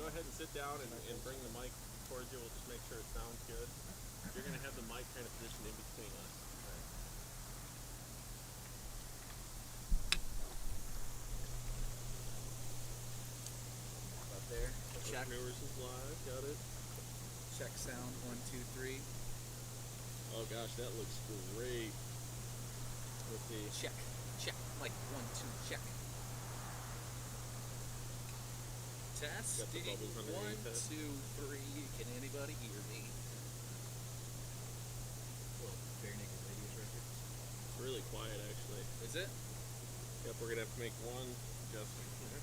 go ahead and sit down and bring the mic towards you. We'll just make sure it sounds good. You're going to have the mic kind of positioned in between us. Up there. Check. Entrepreneurs is live. Got it. Check sound. 1, 2, 3. Oh gosh, that looks great. Let's see. Check. Check. Like 1, 2, check. Testing. 1, 2, 3. Can anybody hear me? Well, Bare Naked Ladies record. It's really quiet, actually. Is it? Yep, we're gonna have to make one adjustment here.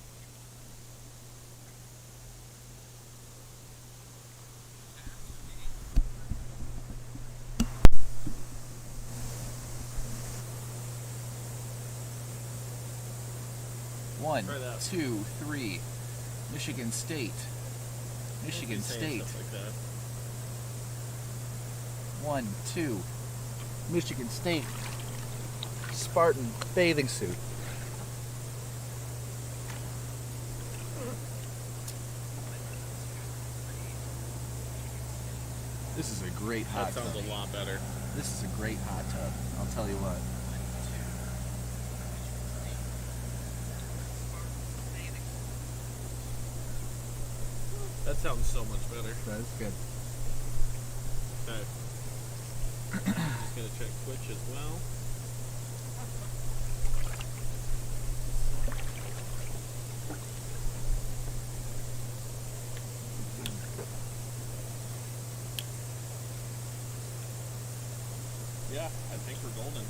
One, Try that. 2, 3. Michigan State. Michigan Keep saying State. stuff like that. 1, 2. Michigan State. Spartan bathing suit. This is a great hot That tub. sounds a lot better. This is a great hot tub. I'll tell you what. That sounds so much better. That's good. Okay. Just gonna check Twitch as well. Yeah, I think we're golden.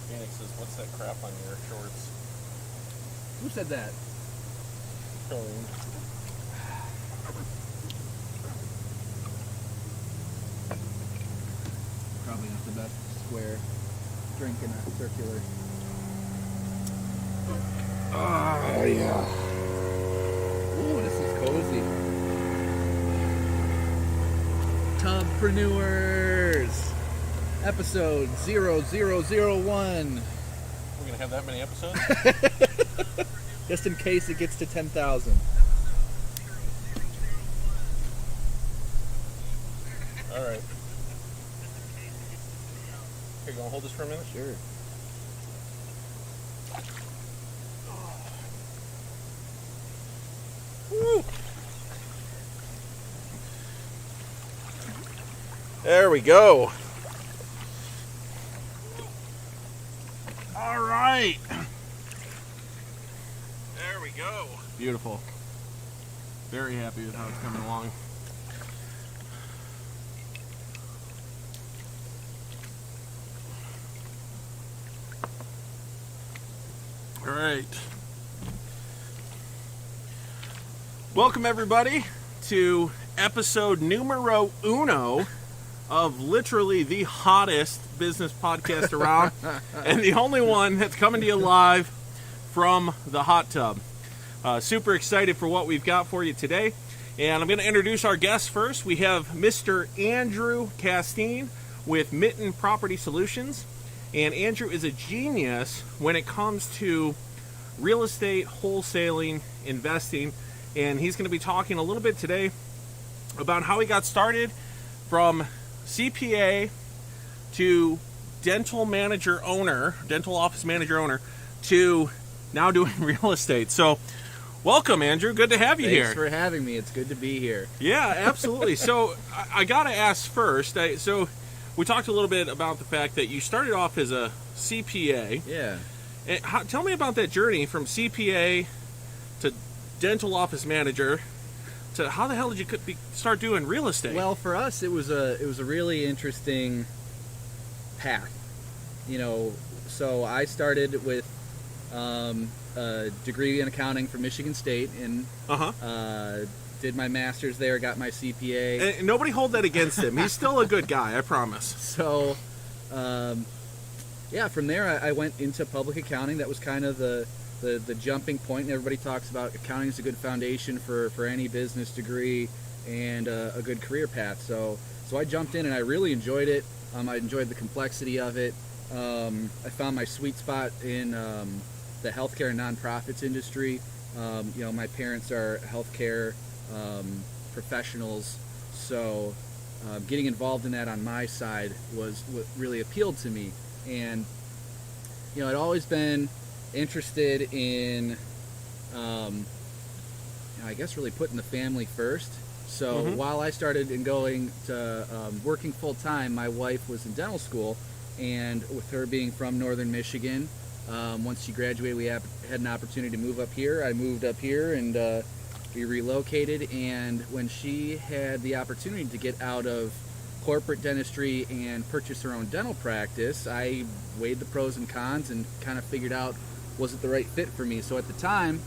Phoenix says, "What's that crap on your shorts?" Who said that? Colleen. Probably not the best square drink in a circular. Oh, yeah. Ooh, this is cozy. Tubpreneurs. Episode 0001. We're gonna have that many episodes? Just in case it gets to 10,000. All right. Here, you gonna hold this for a minute? Sure. Woo! There we go. All right. There we go. Beautiful. Very happy with how it's coming along. All right. Welcome everybody to episode numero uno of literally the hottest business podcast around and the only one that's coming to you live from the hot tub. Super excited for what we've got for you today. And I'm going to introduce our guests first. We have Mr. Andrew Castine with Mitten Property Solutions. And Andrew is a genius when it comes to real estate, wholesaling, investing. And he's going to be talking a little bit today about how he got started from CPA to dental office manager owner, to now doing real estate. So welcome, Andrew. Good to have you here. Thanks for having me. It's good to be here. Yeah, absolutely. So I got to ask first. So we talked a little bit about the fact that you started off as a CPA. Yeah. And tell me about that journey from CPA to dental office manager to how the hell did you start doing real estate? Well, for us, it was a really interesting path. So I started with a degree in accounting from Michigan State, and did my master's there, got my CPA. And nobody hold that against him. He's still a good guy, I promise. So, from there I went into public accounting. That was kind of the jumping point. And everybody talks about accounting is a good foundation for any business degree and a good career path. So I jumped in and I really enjoyed it. I enjoyed the complexity of it, I found my sweet spot in the healthcare and nonprofits industry. My parents are healthcare professionals, so getting involved in that on my side was what really appealed to me. And I'd always been interested in, I guess, really putting the family first. So while I started going to working full time, my wife was in dental school, and with her being from Northern Michigan, once she graduated, we had an opportunity to move up here. I moved up here, and we relocated. And when she had the opportunity to get out of corporate dentistry and purchase her own dental practice, I weighed the pros and cons and kind of figured out, was it the right fit for me? So at the time,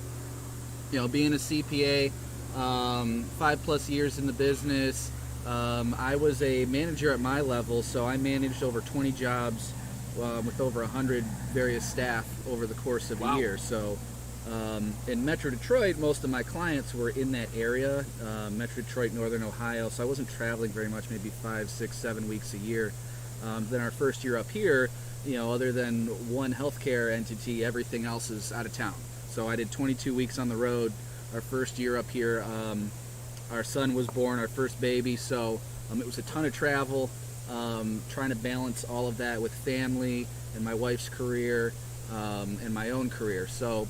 being a CPA, 5+ years in the business, I was a manager at my level, so I managed over 20 jobs with over 100 various staff over the course of a year. So in Metro Detroit, most of my clients were in that area, Metro Detroit, Northern Ohio, so I wasn't traveling very much, maybe 5, 6, 7 weeks a year. Then our first year up here, other than one healthcare entity, everything else is out of town. So I did 22 weeks on the road our first year up here. Our son was born, our first baby, so it was a ton of travel, trying to balance all of that with family and my wife's career and my own career. So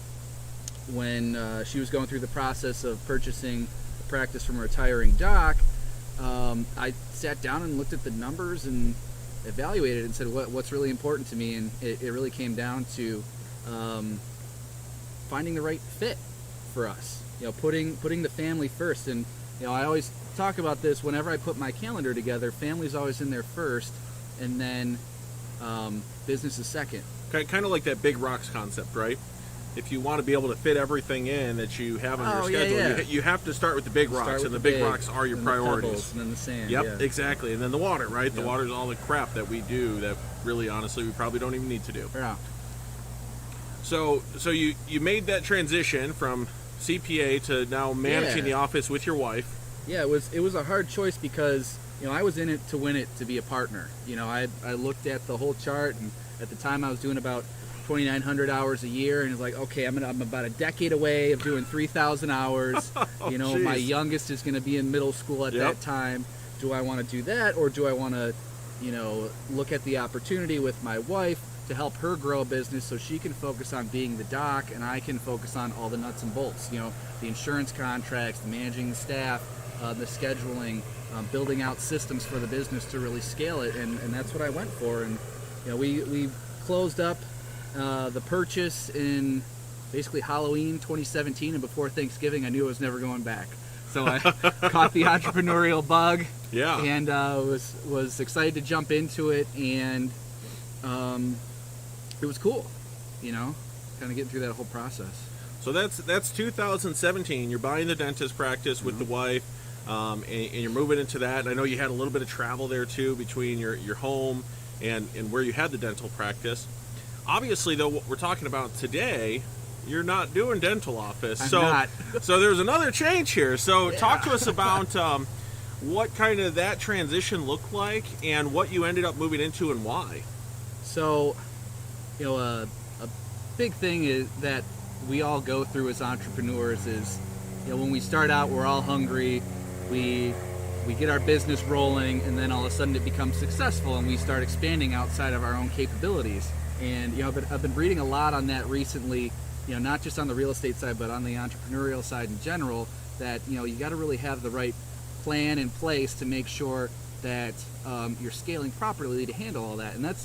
when she was going through the process of purchasing a practice from a retiring doc, I sat down and looked at the numbers and evaluated it and said, what's really important to me? And it really came down to finding the right fit for us, putting the family first. And I always talk about this whenever I put my calendar together. Family's always in there first, and then business is second. Kind of like that big rocks concept, right? If you want to be able to fit everything in that you have on your schedule, you have to start with the big rocks, and the big rocks are your priorities. And then the sand. Yep, exactly. And then the water, right? Yep. The water is all the crap that we do that really, honestly, we probably don't even need to do. Yeah. So you made that transition from CPA to now managing the office with your wife. Yeah, it was a hard choice because I was in it to win it, to be a partner. I looked at the whole chart, and at the time I was doing about 2,900 hours a year, and it's like, okay, I'm about a decade away of doing 3,000 hours. My youngest is going to be in middle school at that time. Do I want to do that, or do I want to, look at the opportunity with my wife to help her grow a business so she can focus on being the doc and I can focus on all the nuts and bolts, the insurance contracts, the managing the staff, the scheduling, building out systems for the business to really scale it, and that's what I went for. And we closed up the purchase in basically Halloween 2017, and before Thanksgiving I knew I was never going back. So I caught the entrepreneurial bug, and was excited to jump into it, and it was cool, kind of getting through that whole process. So that's 2017. You're buying the dentist practice with the wife, and you're moving into that. And I know you had a little bit of travel there too between your home and where you had the dental practice. Obviously, though, what we're talking about today, you're not doing dental office. I'm not. So there's another change here. So talk to us about what kind of that transition looked like and what you ended up moving into and why. So, a big thing is that we all go through as entrepreneurs is, when we start out, we're all hungry. We get our business rolling, and then all of a sudden it becomes successful, and we start expanding outside of our own capabilities. And I've been reading a lot on that recently. Not just on the real estate side, but on the entrepreneurial side in general. That you got to really have the right plan in place to make sure that you're scaling properly to handle all that. And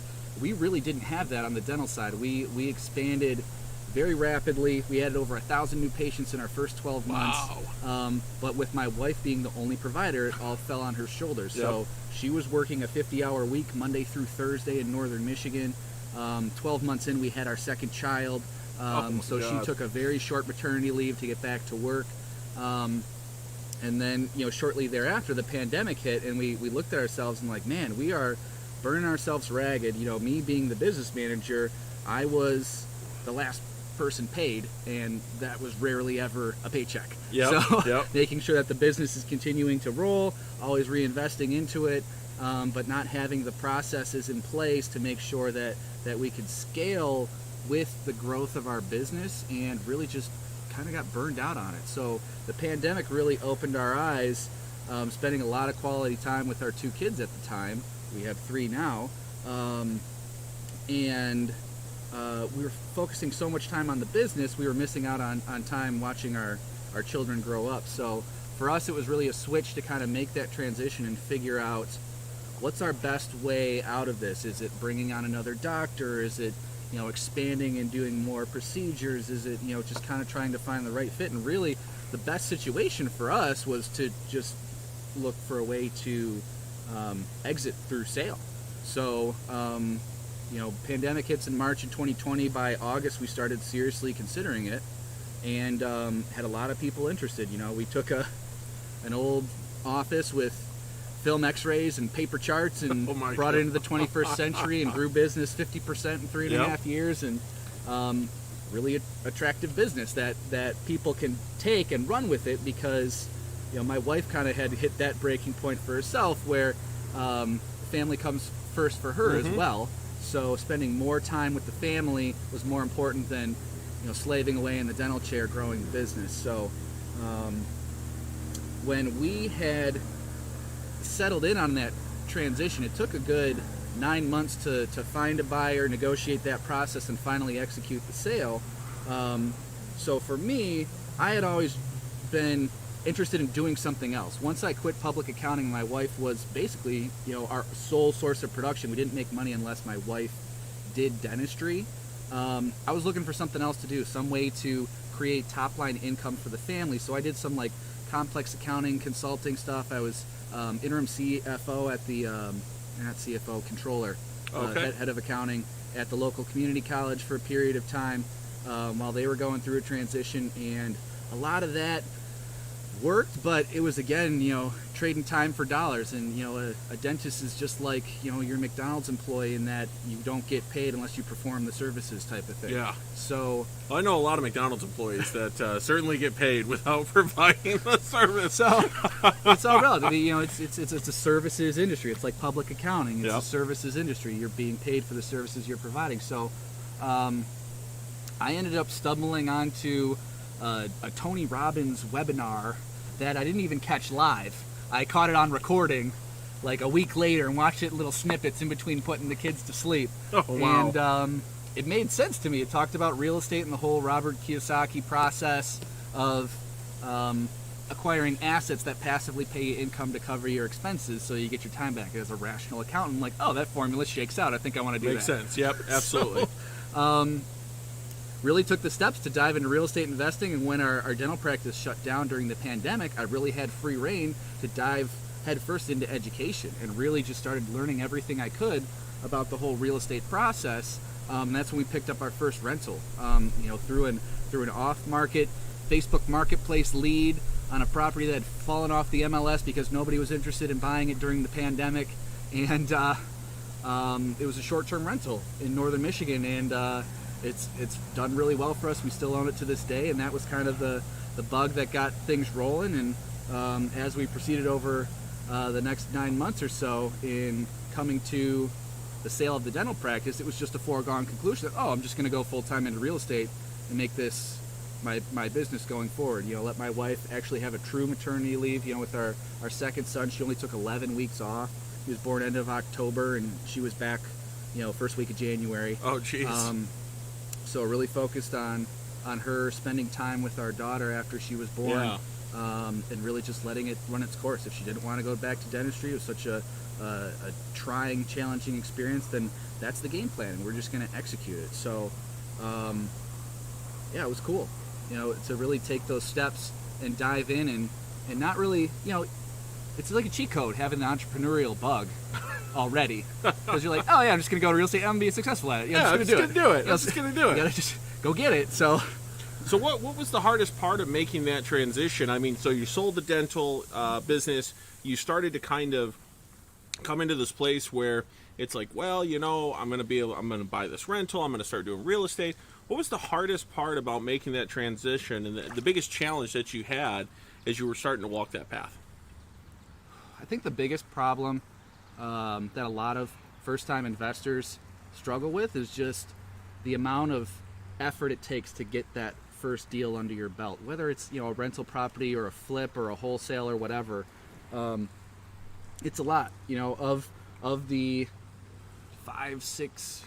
we really didn't have that on the dental side. We expanded very rapidly. We added over 1,000 new patients in our first 12 months. Wow. But with my wife being the only provider, it all fell on her shoulders. Yep. So she was working a 50-hour week, Monday through Thursday in Northern Michigan. 12 months in, we had our second child. So she took a very short maternity leave to get back to work. And then, shortly thereafter, the pandemic hit, and we looked at ourselves and like, man, we are burning ourselves ragged. Me being the business manager, I was the last person paid, and that was rarely ever a paycheck. Yep. So making sure that the business is continuing to roll, always reinvesting into it, but not having the processes in place to make sure that we could scale with the growth of our business, and really just kind of got burned out on it. So the pandemic really opened our eyes, spending a lot of quality time with our 2 kids at the time. We have 3 now. And we were focusing so much time on the business, we were missing out on time watching our children grow up. So for us, it was really a switch to kind of make that transition and figure out what's our best way out of this. Is it bringing on another doctor? Is it, expanding and doing more procedures? Is it, just kind of trying to find the right fit? And really, the best situation for us was to just look for a way to exit through sale. So, pandemic hits in March of 2020. By August, we started seriously considering it, and had a lot of people interested. We took an old office with film x-rays and paper charts and brought it into the 21st century and grew business 50% in 3.5 years, and really attractive business that people can take and run with it, because my wife kind of had hit that breaking point for herself where family comes first for her as well. So spending more time with the family was more important than slaving away in the dental chair growing the business. So when we had settled in on that transition, it took a good 9 months to find a buyer, negotiate that process, and finally execute the sale. So for me, I had always been interested in doing something else. Once I quit public accounting, my wife was basically our sole source of production. We didn't make money unless my wife did dentistry. I was looking for something else to do, some way to create top line income for the family. So I did some complex accounting consulting stuff. I was interim CFO at the not CFO, controller, head of accounting at the local community college for a period of time while they were going through a transition, and a lot of that worked, but it was again trading time for dollars. And a dentist is just like your McDonald's employee, in that you don't get paid unless you perform the services type of thing. Yeah. So I know a lot of McDonald's employees that certainly get paid without providing the service. So it's all relative. It's a services industry. It's like public accounting. It's a services industry. You're being paid for the services you're providing. So I ended up stumbling onto a Tony Robbins webinar that I didn't even catch live. I caught it on recording like a week later and watched it little snippets in between putting the kids to sleep. Oh, wow. And it made sense to me. It talked about real estate and the whole Robert Kiyosaki process of acquiring assets that passively pay you income to cover your expenses so you get your time back. As a rational accountant, I'm like, oh, that formula shakes out. I think I want to do Makes that. sense. Yep, absolutely. So, really took the steps to dive into real estate investing, and when our dental practice shut down during the pandemic, I really had free reign to dive headfirst into education and really just started learning everything I could about the whole real estate process. And that's when we picked up our first rental, through an off-market Facebook Marketplace lead on a property that had fallen off the MLS because nobody was interested in buying it during the pandemic, and it was a short-term rental in northern Michigan, and it's done really well for us. We still own it to this day, and that was kind of the bug that got things rolling. And as we proceeded over the next 9 months or so in coming to the sale of the dental practice, it was just a foregone conclusion that, I'm just going to go full-time into real estate and make this my business going forward. Let my wife actually have a true maternity leave. With our second son, she only took 11 weeks off. He was born end of October, and she was back, first week of January. Oh, jeez. So really focused on her spending time with our daughter after she was born, and really just letting it run its course. If she didn't want to go back to dentistry, it was such a trying, challenging experience, then that's the game plan, and we're just going to execute it. So, it was cool, to really take those steps and dive in and not really, it's like a cheat code having the entrepreneurial bug already, because you're like, I'm just gonna go to real estate and I'm gonna be successful at it. I'm just gonna do it. You gotta just go get it. So what was the hardest part of making that transition? I mean, so you sold the dental business, you started to kind of come into this place where it's like, I'm gonna buy this rental, I'm gonna start doing real estate. What was the hardest part about making that transition, and the biggest challenge that you had as you were starting to walk that path? I think the biggest problem that a lot of first-time investors struggle with is just the amount of effort it takes to get that first deal under your belt, whether it's a rental property or a flip or a wholesale or whatever. It's a lot, of the 5, 6,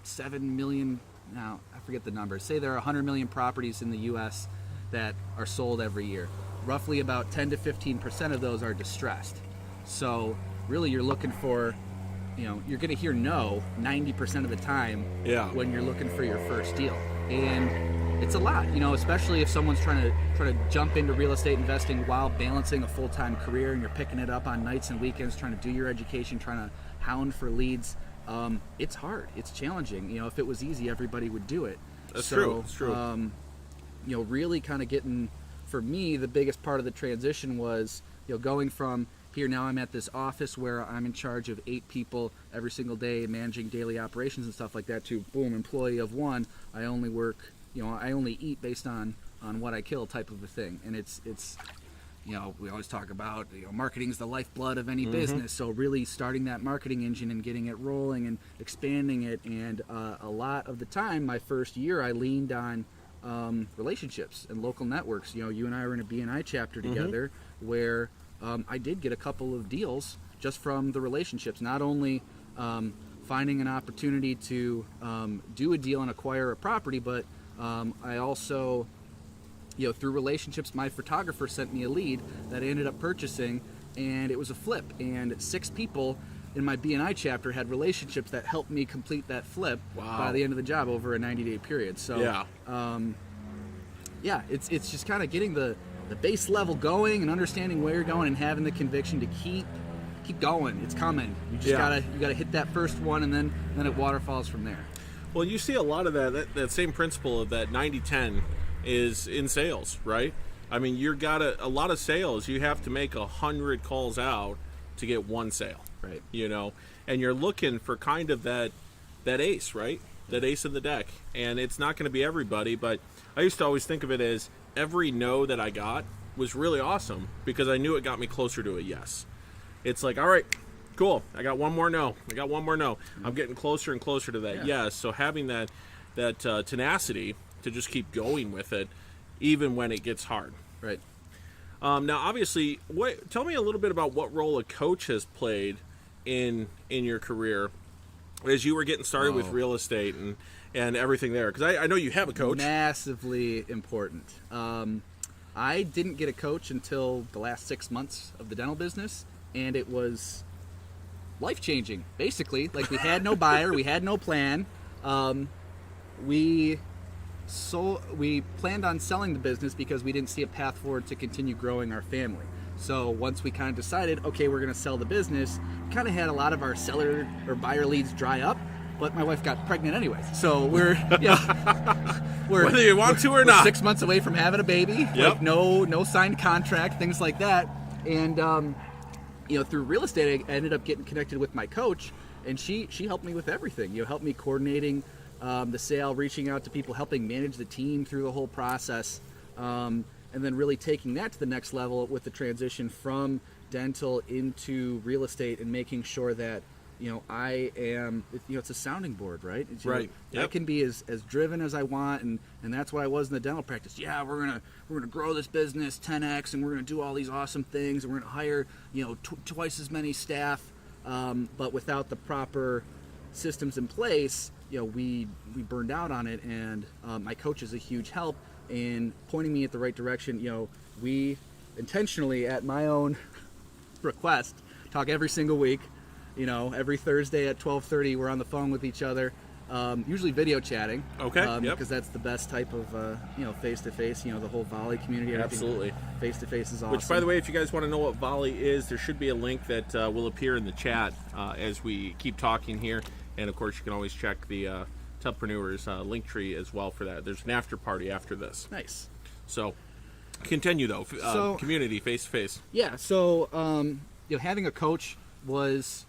7 million. Now I forget the numbers. Say there are 100 million properties in the U.S. that are sold every year. Roughly about 10 to 15% of those are distressed. So really, you're looking for, you're going to hear no 90% of the time when you're looking for your first deal, and it's a lot, especially if someone's trying to jump into real estate investing while balancing a full-time career, and you're picking it up on nights and weekends, trying to do your education, trying to hound for leads. It's hard. It's challenging. If it was easy, everybody would do it. That's true. It's true. Really kind of getting, for me, the biggest part of the transition was, going from here, now I'm at this office where I'm in charge of 8 people every single day, managing daily operations and stuff like that, to boom, employee of 1. I only work, I only eat based on what I kill type of a thing. And it's we always talk about, marketing is the lifeblood of any business. So really starting that marketing engine and getting it rolling and expanding it. And a lot of the time, my first year, I leaned on relationships and local networks. You and I were in a BNI chapter together where I did get a couple of deals just from the relationships. Not only finding an opportunity to do a deal and acquire a property, but I also, through relationships, my photographer sent me a lead that I ended up purchasing, and it was a flip. And 6 people in my BNI chapter had relationships that helped me complete that flip by the end of the job over a 90-day period. So, it's just kind of getting the base level going and understanding where you're going and having the conviction to keep going. It's coming. You just gotta hit that first one, and then it waterfalls from there. Well, you see a lot of that same principle of that 90-10 is in sales, right? I mean, you've got a lot of sales. You have to make 100 calls out to get 1 sale, right? And you're looking for kind of that ace, right? That ace in the deck. And it's not going to be everybody, but I used to always think of it as every no that I got was really awesome because I knew it got me closer to a yes. It's like, all right, cool, I got one more no. I'm getting closer and closer to that yes. So having that tenacity to just keep going with it, even when it gets hard. Right. Now, obviously, tell me a little bit about what role a coach has played in your career as you were getting started with real estate and everything there. Because I know you have a coach. Massively important. I didn't get a coach until the last 6 months of the dental business, and it was life-changing, basically. Like, we had no buyer, we had no plan. We planned on selling the business because we didn't see a path forward to continue growing our family. So once we kind of decided, okay, we're going to sell the business, we kind of had a lot of our seller or buyer leads dry up, but my wife got pregnant anyways. So we're whether you want to or not, 6 months away from having a baby. Yep. Like no signed contract, things like that. And through real estate, I ended up getting connected with my coach, and she helped me with everything. Helped me coordinating the sale, reaching out to people, helping manage the team through the whole process, and then really taking that to the next level with the transition from dental into real estate and making sure that I am, it's a sounding board, right? Right. Yep. I can be as driven as I want, and that's what I was in the dental practice. Yeah, we're gonna grow this business 10x, and we're gonna do all these awesome things, and we're gonna hire twice as many staff, but without the proper systems in place, we burned out on it. And my coach is a huge help in pointing me at the right direction. We intentionally, at my own request, talk every single week. Every Thursday at 12:30, we're on the phone with each other, usually video chatting. Okay. Yep. Because that's the best type of, face-to-face. The whole Volley community. Absolutely. Face-to-face is awesome. Which, by the way, if you guys want to know what Volley is, there should be a link that will appear in the chat as we keep talking here. And of course, you can always check the Tubpreneurs link tree as well for that. There's an after party after this. Nice. So, continue though. Community, face-to-face. Yeah. So, having a coach was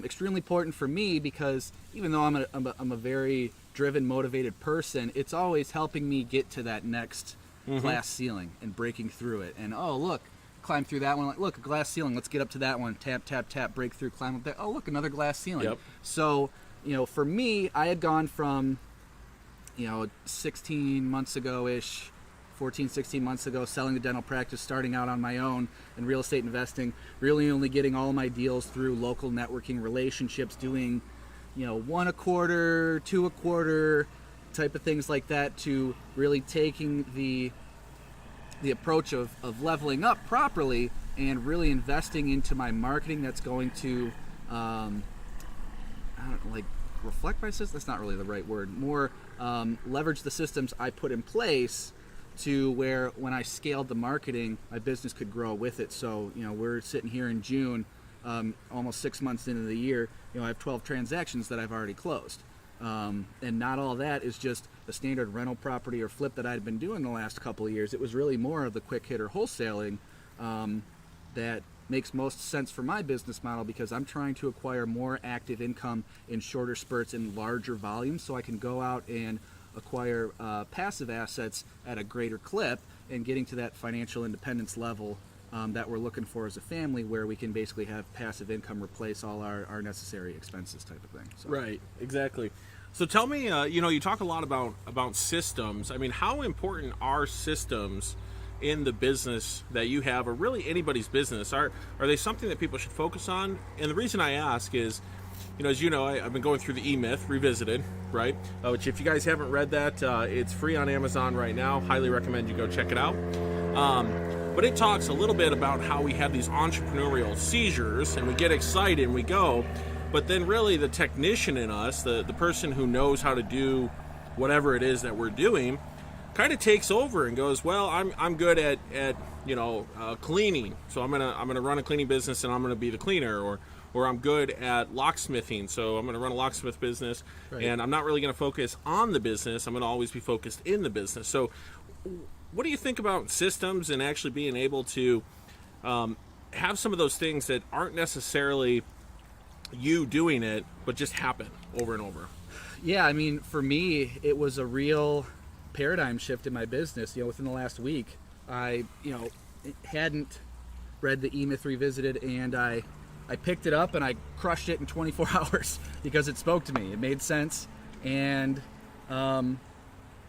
extremely important for me, because even though I'm a very driven, motivated person, it's always helping me get to that next glass ceiling and breaking through it. And look, climb through that one. Like, look, a glass ceiling. Let's get up to that one. Tap, tap, tap, break through, climb up there. Oh, look, another glass ceiling. Yep. So, for me, I had gone from, 16 months ago-ish, 14, 16 months ago, selling the dental practice, starting out on my own in real estate investing, really only getting all my deals through local networking relationships, doing, 1 a quarter, 2 a quarter, type of things like that, to really taking the approach of leveling up properly and really investing into my marketing that's going to reflect my system. That's not really the right word. More leverage the systems I put in place to where when I scaled the marketing, my business could grow with it. So, we're sitting here in June, almost 6 months into the year. I have 12 transactions that I've already closed. And not all that is just the standard rental property or flip that I'd been doing the last couple of years. It was really more of the quick hitter wholesaling that makes most sense for my business model, because I'm trying to acquire more active income in shorter spurts in larger volumes, so I can go out and acquire passive assets at a greater clip and getting to that financial independence level that we're looking for as a family, where we can basically have passive income replace all our necessary expenses, type of thing. So. Right, exactly. So tell me, you talk a lot about systems. I mean, how important are systems in the business that you have, or really anybody's business? Are they something that people should focus on? And the reason I ask is, as you know, I've been going through the E-Myth Revisited, right? Which, if you guys haven't read that, it's free on Amazon right now. Highly recommend you go check it out. But it talks a little bit about how we have these entrepreneurial seizures and we get excited and we go, but then really the technician in us, the person who knows how to do whatever it is that we're doing, kind of takes over and goes, well, I'm good at cleaning, so I'm gonna run a cleaning business and I'm gonna be the cleaner, or I'm good at locksmithing, so I'm gonna run a locksmith business, right. And I'm not really gonna focus on the business. I'm gonna always be focused in the business. So what do you think about systems and actually being able to have some of those things that aren't necessarily you doing it, but just happen over and over? Yeah, I mean, for me, it was a real paradigm shift in my business. Within the last week, I hadn't read the E-Myth Revisited, and I picked it up and I crushed it in 24 hours because it spoke to me. It made sense, and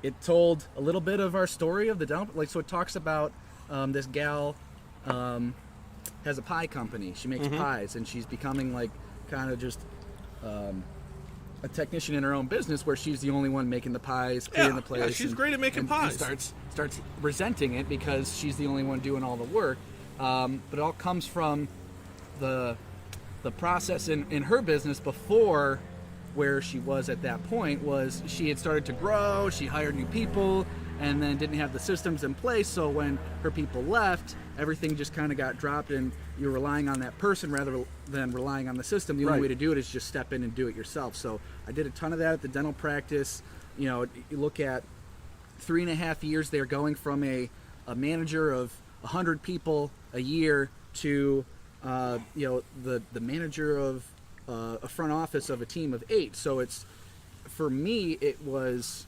it told a little bit of our story of the dental. So it talks about this gal has a pie company. She makes pies, and she's becoming kind of just a technician in her own business, where she's the only one making the pies, cleaning the place. Yeah, she's great at making pies. Starts resenting it because she's the only one doing all the work. But it all comes from the process in her business before where she was at that point. Was she had started to grow, she hired new people, and then didn't have the systems in place, so when her people left, everything just kind of got dropped, and you're relying on that person rather than relying on the system. The only way to do it is just step in and do it yourself. So I did a ton of that at the dental practice. You look at 3.5 years there, going from a manager of 100 people a year to the manager of a front office of a team of 8. So for me, it was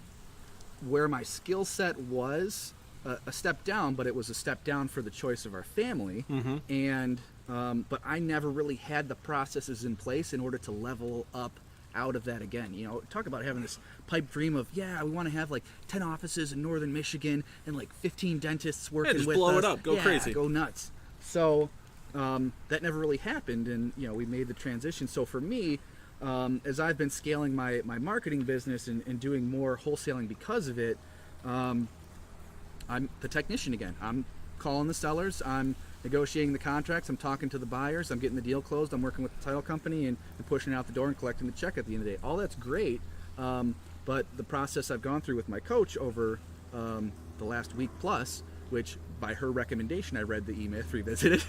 where my skill set was a step down, but it was a step down for the choice of our family. And but I never really had the processes in place in order to level up out of that again. Talk about having this pipe dream of, we want to have 10 offices in northern Michigan and 15 dentists working with us. Just blow it up, go crazy, go nuts. So that never really happened, and we made the transition. So for me, as I've been scaling my marketing business and doing more wholesaling because of it, I'm the technician again. I'm calling the sellers, I'm negotiating the contracts, I'm talking to the buyers, I'm getting the deal closed, I'm working with the title company and pushing it out the door and collecting the check at the end of the day. All that's great, but the process I've gone through with my coach over the last week plus, which by her recommendation I read the E-Myth Revisited,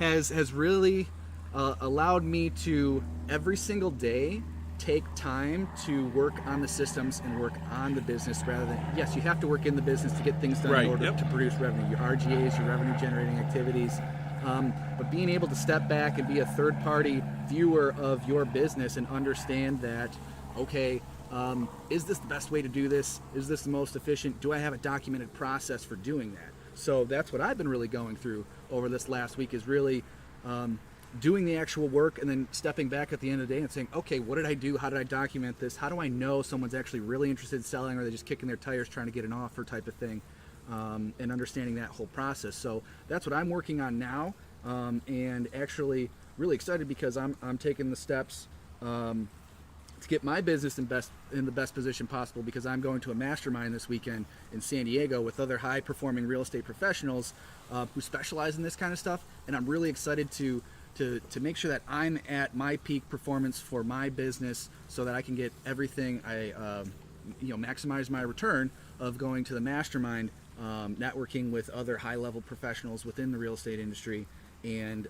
has really allowed me to every single day take time to work on the systems and work on the business, rather than, yes, you have to work in the business to get things done in order to produce revenue, your RGAs, your revenue generating activities, but being able to step back and be a third party viewer of your business and understand that, okay, is this the best way to do this? Is this the most efficient? Do I have a documented process for doing that? So that's what I've been really going through over this last week, is really doing the actual work and then stepping back at the end of the day and saying, okay, what did I do? How did I document this? How do I know someone's actually really interested in selling, or they're just kicking their tires trying to get an offer type of thing, and understanding that whole process. So that's what I'm working on now, and actually really excited because I'm taking the steps to get my business in the best position possible, because I'm going to a mastermind this weekend in San Diego with other high-performing real estate professionals who specialize in this kind of stuff, and I'm really excited to make sure that I'm at my peak performance for my business, so that I can get everything maximize my return of going to the mastermind, networking with other high-level professionals within the real estate industry, and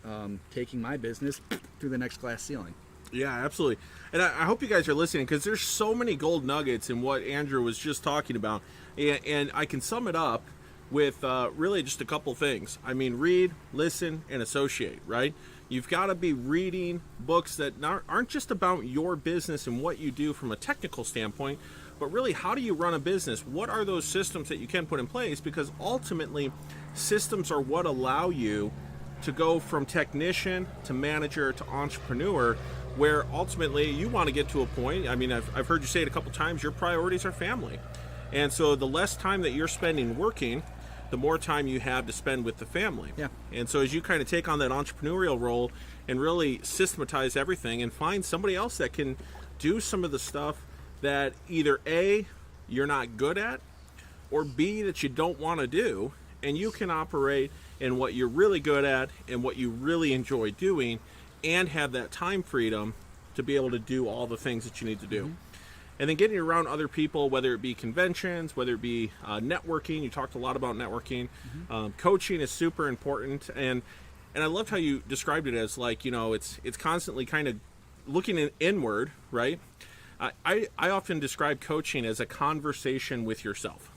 taking my business through the next glass ceiling. Yeah, absolutely. And I hope you guys are listening, because there's so many gold nuggets in what Andrew was just talking about. And I can sum it up with really just a couple things. I mean, read, listen, and associate, right? You've got to be reading books that aren't just about your business and what you do from a technical standpoint, but really, how do you run a business? What are those systems that you can put in place? Because ultimately, systems are what allow you to go from technician to manager to entrepreneur, where ultimately you want to get to a point. I mean, I've heard you say it a couple times, your priorities are family. And so the less time that you're spending working, the more time you have to spend with the family. Yeah. And so as you kind of take on that entrepreneurial role and really systematize everything and find somebody else that can do some of the stuff that either A, you're not good at, or B, that you don't want to do, and you can operate in what you're really good at and what you really enjoy doing, and have that time freedom to be able to do all the things that you need to do. Mm-hmm. And then getting around other people, whether it be conventions, whether it be networking. You talked a lot about networking. Mm-hmm. Coaching is super important. And I loved how you described it as, like, it's constantly kind of looking inward, right? I often describe coaching as a conversation with yourself.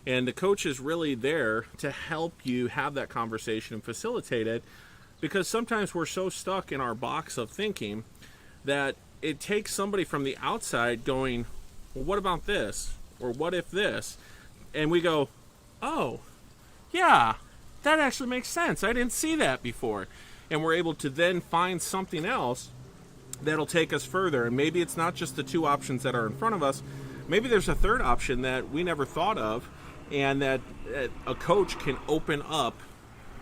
And the coach is really there to help you have that conversation and facilitate it, because sometimes we're so stuck in our box of thinking that it takes somebody from the outside going, well, what about this? Or what if this? And we go, oh, yeah, that actually makes sense. I didn't see that before. And we're able to then find something else that'll take us further. And maybe it's not just the two options that are in front of us. Maybe there's a third option that we never thought of, and that a coach can open up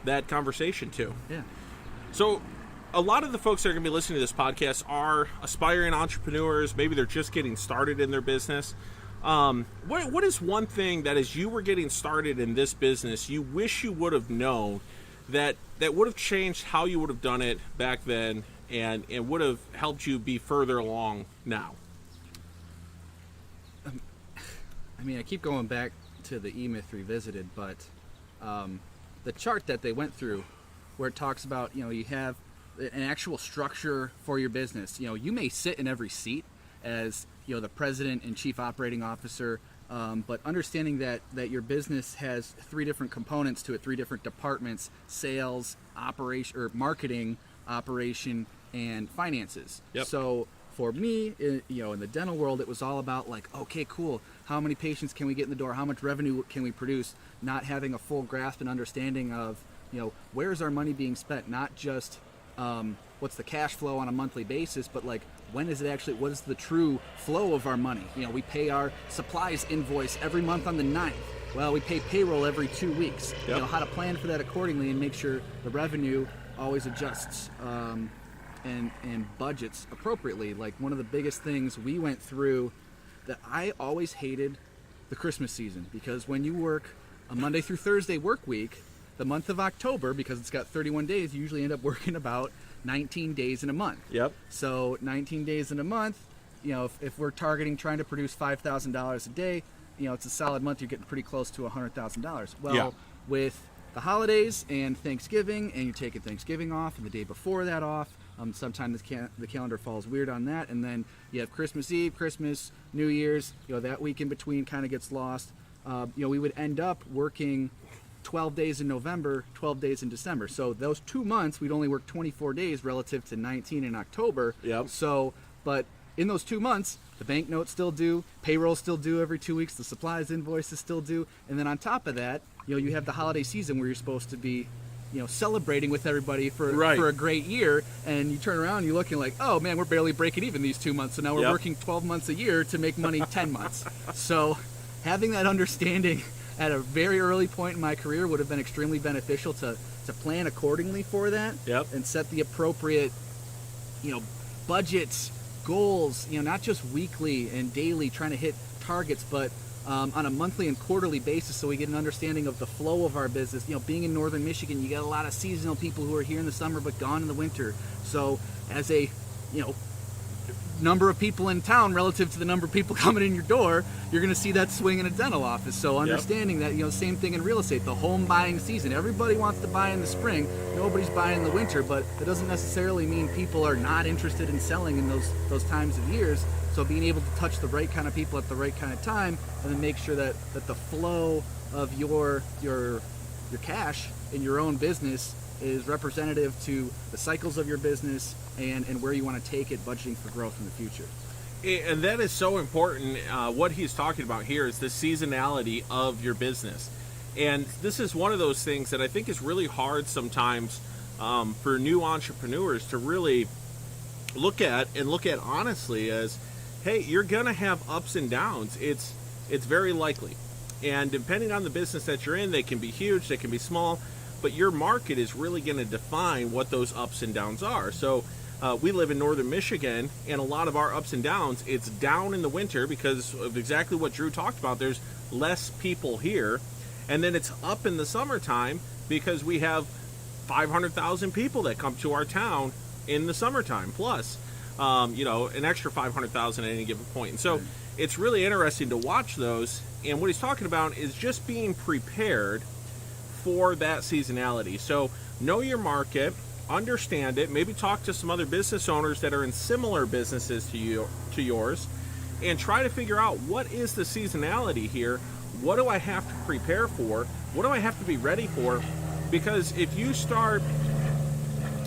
that conversation to. Yeah. So a lot of the folks that are going to be listening to this podcast are aspiring entrepreneurs. Maybe they're just getting started in their business. What is one thing that, as you were getting started in this business, you wish you would have known that would have changed how you would have done it back then, and would have helped you be further along now? I mean, I keep going back to the E-Myth Revisited, but the chart that they went through, where it talks about, you have an actual structure for your business. You may sit in every seat as, the president and chief operating officer, but understanding that your business has three different components to it, three different departments: sales, operation, or marketing, operation, and finances. Yep. So for me, in the dental world, it was all about, like, okay, cool, how many patients can we get in the door? How much revenue can we produce? Not having a full grasp and understanding of, where's our money being spent? Not just what's the cash flow on a monthly basis, but, like, when is it actually, what is the true flow of our money? We pay our supplies invoice every month on the 9th. Well, we pay payroll every 2 weeks. Yep. How to plan for that accordingly and make sure the revenue always adjusts and budgets appropriately. Like, one of the biggest things we went through, that I always hated the Christmas season, because when you work a Monday through Thursday work week, the month of October, because it's got 31 days, you usually end up working about 19 days in a month. Yep. So 19 days in a month, if we're targeting trying to produce $5,000 a day, it's a solid month. You're getting pretty close to $100,000. Well, yeah. With the holidays and Thanksgiving, and you're taking Thanksgiving off and the day before that off, sometimes the calendar falls weird on that, and then you have Christmas Eve, Christmas, New Year's. That week in between kind of gets lost. We would end up working 12 days in November, 12 days in December. So those 2 months, we'd only work 24 days relative to 19 in October. Yep. So, but in those 2 months, the banknote's still due, payroll's still due every 2 weeks, the supplies invoice is still due, and then on top of that, you have the holiday season where you're supposed to be, celebrating with everybody for Right. a great year, and you turn around and you're looking like, oh man, we're barely breaking even these 2 months, so now we're Yep. working 12 months a year to make money 10 months. So having that understanding at a very early point in my career would have been extremely beneficial to plan accordingly for that. Yep. And set the appropriate, budgets, goals, not just weekly and daily trying to hit targets, but on a monthly and quarterly basis, so we get an understanding of the flow of our business. Being in northern Michigan, you get a lot of seasonal people who are here in the summer but gone in the winter. So as a number of people in town relative to the number of people coming in your door, you're going to see that swing in a dental office. So understanding that, same thing in real estate, the home buying season. Everybody wants to buy in the spring, nobody's buying in the winter, but it doesn't necessarily mean people are not interested in selling in those times of years. So being able to touch the right kind of people at the right kind of time, and then make sure that the flow of your cash in your own business is representative to the cycles of your business and where you want to take it, budgeting for growth in the future. And that is so important. What he's talking about here is the seasonality of your business. And this is one of those things that I think is really hard sometimes for new entrepreneurs to really look at honestly as, hey, you're going to have ups and downs. It's very likely. And depending on the business that you're in, they can be huge, they can be small, but your market is really going to define what those ups and downs are. So we live in northern Michigan, and a lot of our ups and downs, it's down in the winter because of exactly what Drew talked about. There's less people here. And then it's up in the summertime because we have 500,000 people that come to our town in the summertime, plus an extra 500,000 at any given point. And so it's really interesting to watch those. And what he's talking about is just being prepared for that seasonality. So know your market, understand it, maybe talk to some other business owners that are in similar businesses to yours, and try to figure out what is the seasonality here. What do I have to prepare for? What do I have to be ready for? Because if you start,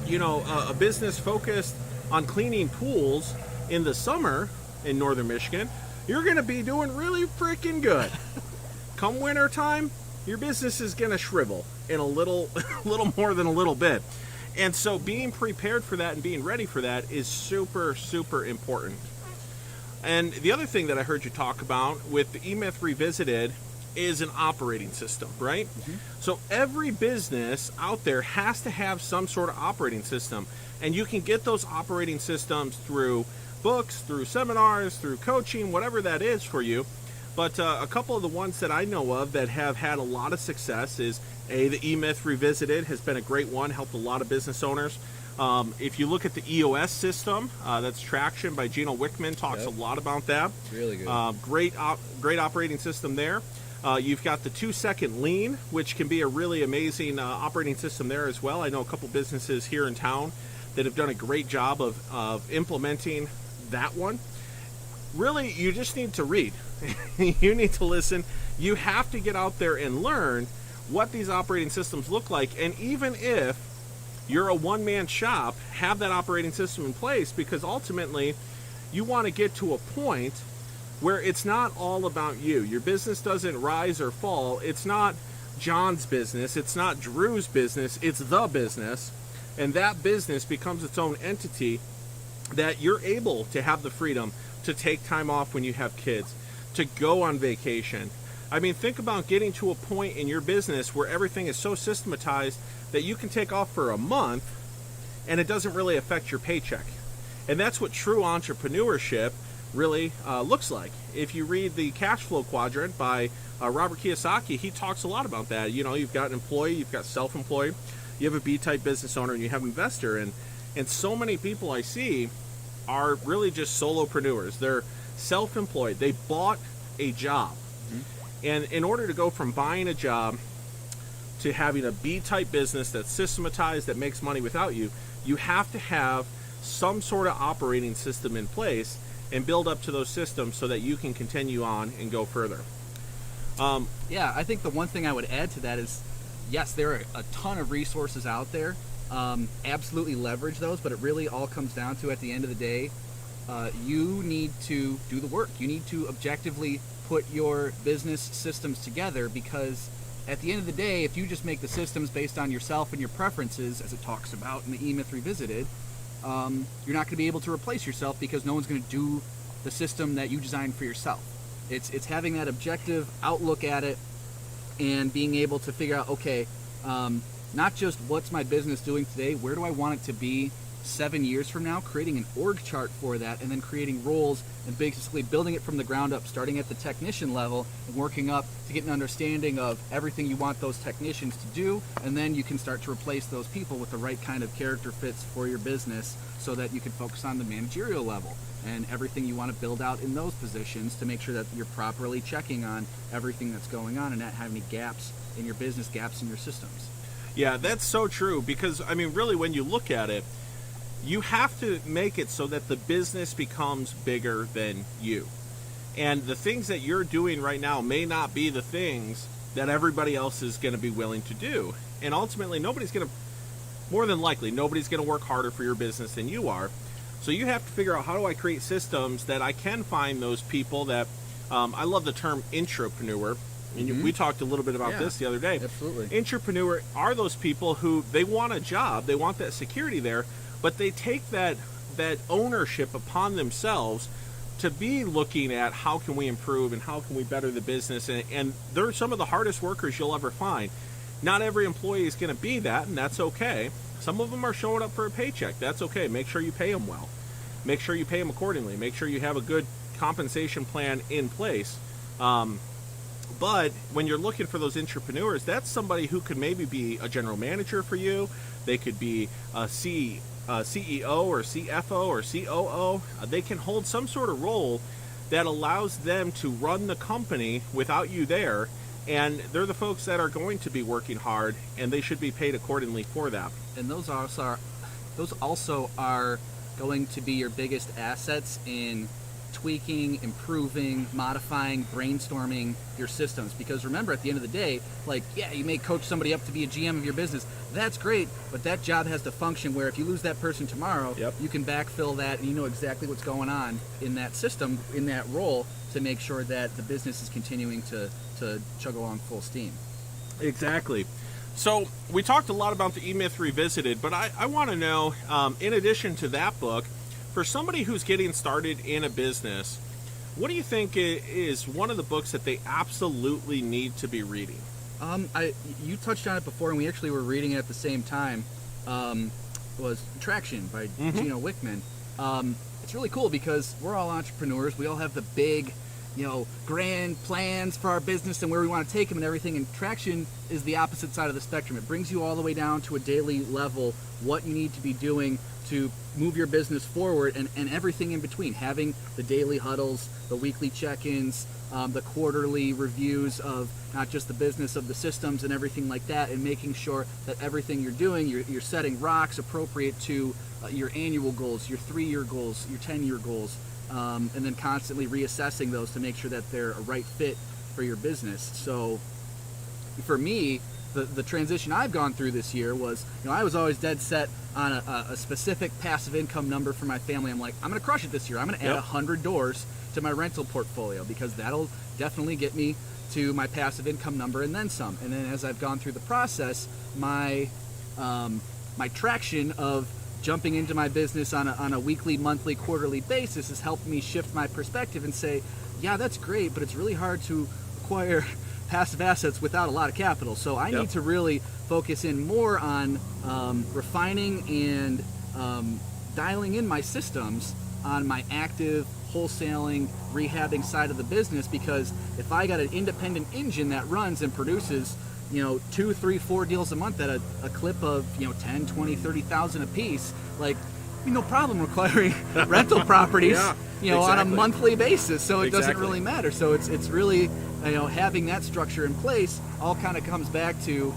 a business focused on cleaning pools in the summer in northern Michigan, you're going to be doing really freaking good. Come winter time, your business is going to shrivel in a little more than a little bit. And so being prepared for that and being ready for that is super, super important. And the other thing that I heard you talk about with the E-Myth Revisited is an operating system, right? Mm-hmm. So every business out there has to have some sort of operating system. And you can get those operating systems through books, through seminars, through coaching, whatever that is for you. But a couple of the ones that I know of that have had a lot of success is the E-Myth Revisited has been a great one, helped a lot of business owners. If you look at the EOS system, that's Traction by Gino Wickman, talks a lot about that. Really good. Great operating system there. You've got the 2-second lean, which can be a really amazing operating system there as well. I know a couple businesses here in town that have done a great job of implementing that one. Really, you just need to read. You need to listen. You have to get out there and learn what these operating systems look like. And even if you're a one-man shop, have that operating system in place, because ultimately you want to get to a point where it's not all about you. Your business doesn't rise or fall. It's not John's business. It's not Drew's business. It's the business. And that business becomes its own entity that you're able to have the freedom to take time off when you have kids, to go on vacation. I mean, think about getting to a point in your business where everything is so systematized that you can take off for a month and it doesn't really affect your paycheck. And that's what true entrepreneurship really looks like. If you read the Cash Flow Quadrant by Robert Kiyosaki, he talks a lot about that. You've got an employee, you've got self-employed, you have a B-type business owner, and you have an investor. And so many people I see are really just solopreneurs. They're self-employed. They bought a job. Mm-hmm. And in order to go from buying a job to having a B-type business that's systematized, that makes money without you, you have to have some sort of operating system in place and build up to those systems so that you can continue on and go further. I think the one thing I would add to that is, yes, there are a ton of resources out there. Absolutely leverage those, but it really all comes down to, at the end of the day, you need to do the work. You need to objectively put your business systems together, because at the end of the day, if you just make the systems based on yourself and your preferences, as it talks about in the E-Myth Revisited, you're not going to be able to replace yourself because no one's going to do the system that you designed for yourself. It's having that objective outlook at it and being able to figure out, okay, not just what's my business doing today, where do I want it to be 7 years from now, creating an org chart for that, and then creating roles and basically building it from the ground up, starting at the technician level and working up to get an understanding of everything you want those technicians to do, and then you can start to replace those people with the right kind of character fits for your business so that you can focus on the managerial level and everything you want to build out in those positions to make sure that you're properly checking on everything that's going on and not having any gaps in your business, gaps in your systems. Yeah, that's so true because, I mean, really, when you look at it, you have to make it so that the business becomes bigger than you. And the things that you're doing right now may not be the things that everybody else is going to be willing to do. And ultimately, more than likely, nobody's going to work harder for your business than you are. So you have to figure out, how do I create systems that I can find those people that, I love the term intrapreneur. And we talked a little bit about this the other day. Absolutely. Intrapreneur are those people who, they want a job, they want that security there, but they take that ownership upon themselves to be looking at how can we improve and how can we better the business. And they're some of the hardest workers you'll ever find. Not every employee is going to be that, and that's okay. Some of them are showing up for a paycheck. That's okay. Make sure you pay them well. Make sure you pay them accordingly. Make sure you have a good compensation plan in place. But when you're looking for those entrepreneurs, that's somebody who could maybe be a general manager for you. They could be a CEO or CFO or COO. They can hold some sort of role that allows them to run the company without you there. And they're the folks that are going to be working hard, and they should be paid accordingly for that. And those also are going to be your biggest assets in tweaking, improving, modifying, brainstorming your systems. Because remember, at the end of the day, you may coach somebody up to be a GM of your business. That's great, but that job has to function where if you lose that person tomorrow, you can backfill that and you know exactly what's going on in that system, in that role, to make sure that the business is continuing to chug along full steam. Exactly. So we talked a lot about the E-Myth Revisited, but I want to know, in addition to that book, for somebody who's getting started in a business, what do you think is one of the books that they absolutely need to be reading? You touched on it before, and we actually were reading it at the same time. Was Traction by Gino Wickman. It's really cool because we're all entrepreneurs. We all have the big, grand plans for our business and where we want to take them and everything. And Traction is the opposite side of the spectrum. It brings you all the way down to a daily level, what you need to be doing to move your business forward, and everything in between, having the daily huddles, the weekly check-ins, the quarterly reviews of not just the business, of the systems and everything like that, and making sure that everything you're doing, you're setting rocks appropriate to your annual goals, your 3-year goals, your 10-year goals, and then constantly reassessing those to make sure that they're a right fit for your business. So for me, the transition I've gone through this year was, I was always dead set on a specific passive income number for my family. I'm like, I'm going to crush it this year. I'm going to add 100 doors to my rental portfolio because that'll definitely get me to my passive income number and then some. And then as I've gone through the process, my traction of jumping into my business on a weekly, monthly, quarterly basis has helped me shift my perspective and say, yeah, that's great, but it's really hard to acquire passive assets without a lot of capital. So I need to really focus in more on refining and dialing in my systems on my active wholesaling, rehabbing side of the business, because if I got an independent engine that runs and produces 2, 3, 4 deals a month at a clip of 10, 20, 30,000 a piece, no problem requiring rental properties on a monthly basis, so it doesn't really matter. So it's really having that structure in place all kind of comes back to